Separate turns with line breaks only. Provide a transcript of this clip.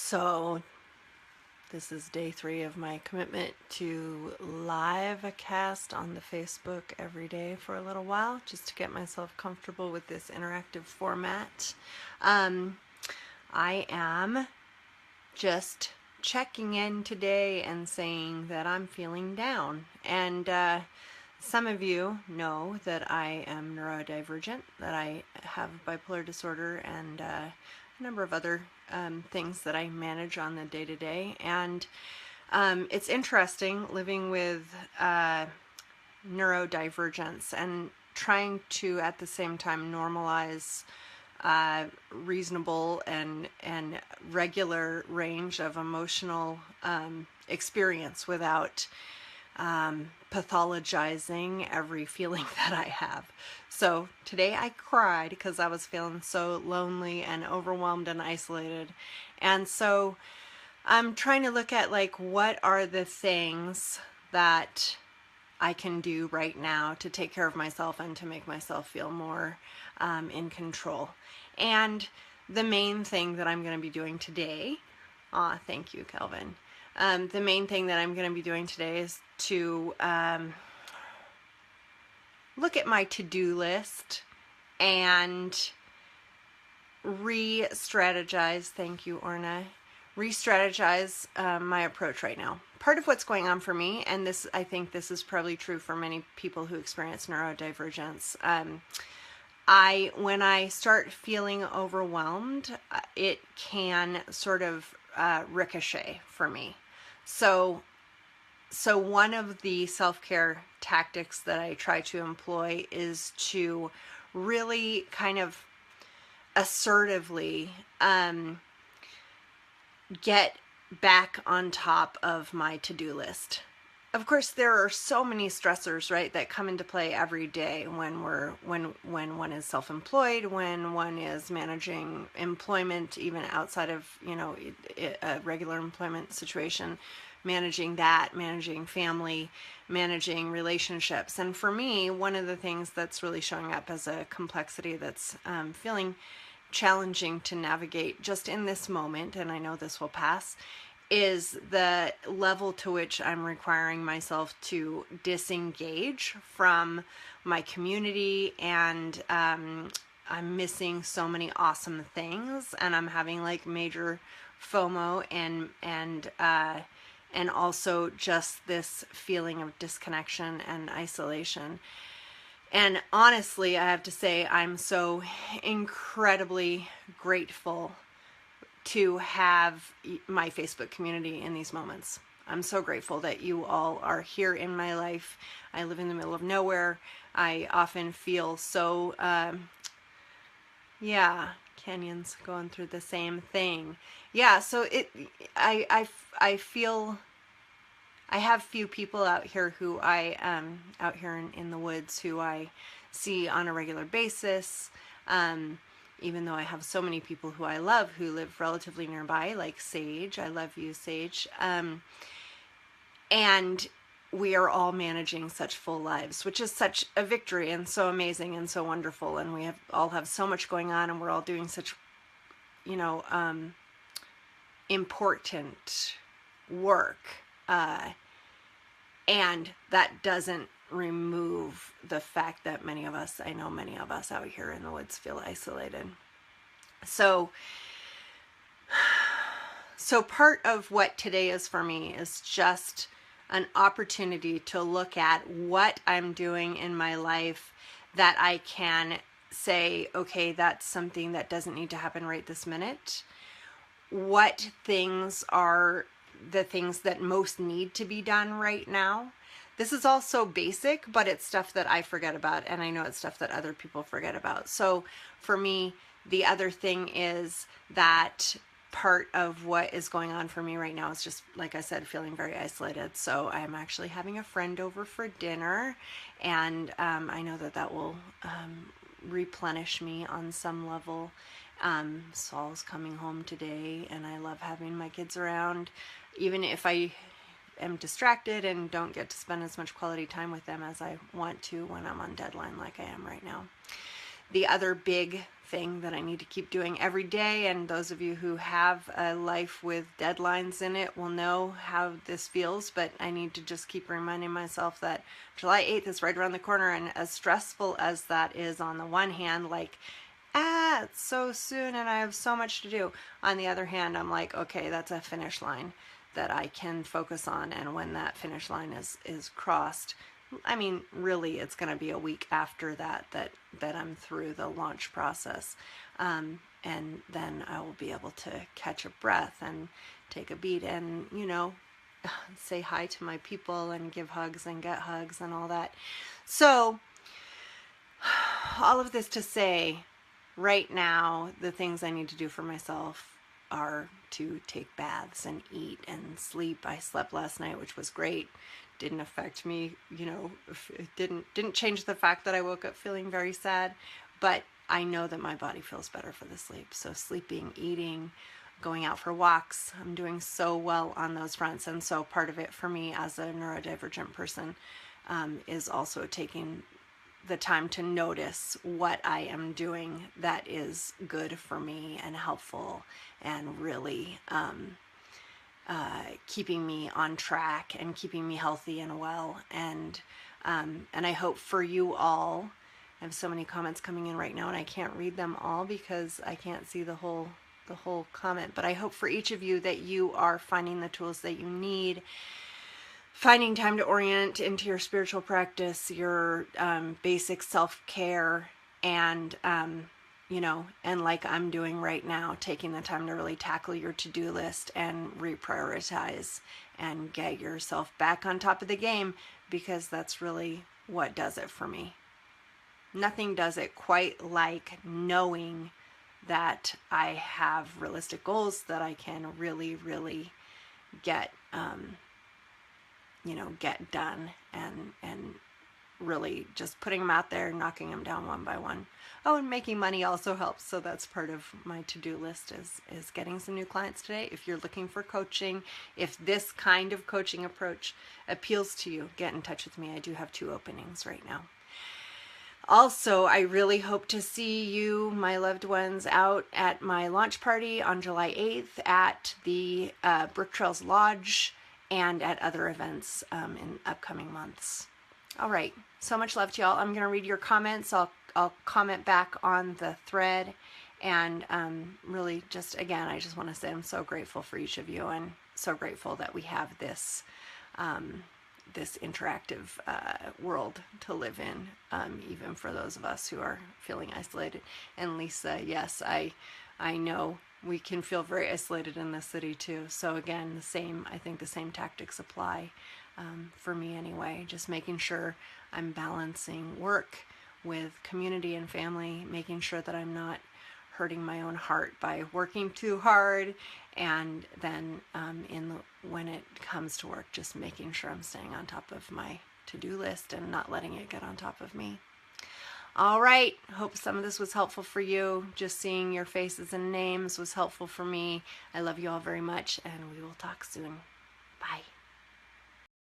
So this is day 3 of my commitment to live a cast on the Facebook every day for a little while, just to get myself comfortable with this interactive format. I am just checking in today and saying that I'm feeling down. And some of you know that I am neurodivergent, that I have bipolar disorder and a number of other things that I manage on the day-to-day. And it's interesting living with neurodivergence and trying to at the same time normalize reasonable and regular range of emotional experience without pathologizing every feeling that I have. So today I cried because I was feeling so lonely and overwhelmed and isolated. And so I'm trying to look at what are the things that I can do right now to take care of myself and to make myself feel more in control. And the main thing that I'm going to be doing today, thank you, Kelvin. The main thing that I'm going to be doing today is to look at my to-do list and re-strategize, thank you, Orna, re-strategize my approach right now. Part of what's going on for me, and this, I think this is probably true for many people who experience neurodivergence, when I start feeling overwhelmed, it can sort of ricochet for me. So one of the self-care tactics that I try to employ is to really kind of assertively get back on top of my to-do list. Of course, there are so many stressors, right, that come into play every day when one is self-employed, when one is managing employment, even outside of, a regular employment situation, managing that, managing family, managing relationships. And for me, one of the things that's really showing up as a complexity that's feeling challenging to navigate just in this moment, and I know this will pass, is the level to which I'm requiring myself to disengage from my community, and I'm missing so many awesome things, and I'm having major FOMO and also just this feeling of disconnection and isolation. And honestly, I have to say I'm so incredibly grateful to have my Facebook community in these moments. I'm so grateful that you all are here in my life. I live in the middle of nowhere. I often feel so, Kenyans going through the same thing. Yeah, so I feel I have few people out here who out here in the woods who I see on a regular basis. Even though I have so many people who I love who live relatively nearby, like Sage. I love you, Sage. And we are all managing such full lives, which is such a victory and so amazing and so wonderful. And we all have so much going on, and we're all doing such, important work. And that doesn't remove the fact that I know many of us out here in the woods feel isolated. So part of what today is for me is just an opportunity to look at what I'm doing in my life that I can say, okay, that's something that doesn't need to happen right this minute. What things are the things that most need to be done right now? This is all so basic, but it's stuff that I forget about, and I know it's stuff that other people forget about. So for me, the other thing is that part of what is going on for me right now is just, like I said, feeling very isolated. So I'm actually having a friend over for dinner, and I know that will replenish me on some level. Saul's coming home today, and I love having my kids around, even if I am distracted and don't get to spend as much quality time with them as I want to when I'm on deadline like I am right now. The other big thing that I need to keep doing every day, and those of you who have a life with deadlines in it will know how this feels, but I need to just keep reminding myself that July 8th is right around the corner, and as stressful as that is on the one hand, like, it's so soon and I have so much to do. On the other hand, I'm like, okay, that's a finish line that I can focus on, and when that finish line is crossed, I mean, really, it's going to be a week after that I'm through the launch process, and then I will be able to catch a breath and take a beat and, you know, say hi to my people and give hugs and get hugs and all that. So all of this to say, right now, the things I need to do for myself are to take baths and eat and sleep. I slept last night, which was great. Didn't affect me, you know, it didn't change the fact that I woke up feeling very sad, but I know that my body feels better for the sleep. So sleeping, eating, going out for walks, I'm doing so well on those fronts. And so part of it for me as a neurodivergent person is also taking the time to notice what I am doing that is good for me and helpful and really keeping me on track and keeping me healthy and well. And I hope for you all, I have so many comments coming in right now and I can't read them all because I can't see the whole comment, but I hope for each of you that you are finding the tools that you need, finding time to orient into your spiritual practice, your basic self-care, and you know, and like I'm doing right now, taking the time to really tackle your to-do list and reprioritize and get yourself back on top of the game, because that's really what does it for me. Nothing does it quite like knowing that I have realistic goals that I can really, really get you know, get done, and really just putting them out there, knocking them down one by one. Oh, and making money also helps. So that's part of my to-do list is getting some new clients today. If you're looking for coaching, if this kind of coaching approach appeals to you, get in touch with me. I do have 2 openings right now. Also, I really hope to see you, my loved ones, out at my launch party on July 8th at the Brook Trails Lodge and at other events in upcoming months. All right, so much love to y'all. I'm going to read your comments. I'll comment back on the thread, and really just, again, I just want to say I'm so grateful for each of you, and so grateful that we have this this interactive world to live in, even for those of us who are feeling isolated. And Lisa, yes, I know we can feel very isolated in the city too. So again, I think the same tactics apply for me anyway. Just making sure I'm balancing work with community and family, making sure that I'm not hurting my own heart by working too hard, and then when it comes to work, just making sure I'm staying on top of my to-do list and not letting it get on top of me. All right, hope some of this was helpful for you. Just seeing your faces and names was helpful for me. I love you all very much, and we will talk soon. Bye.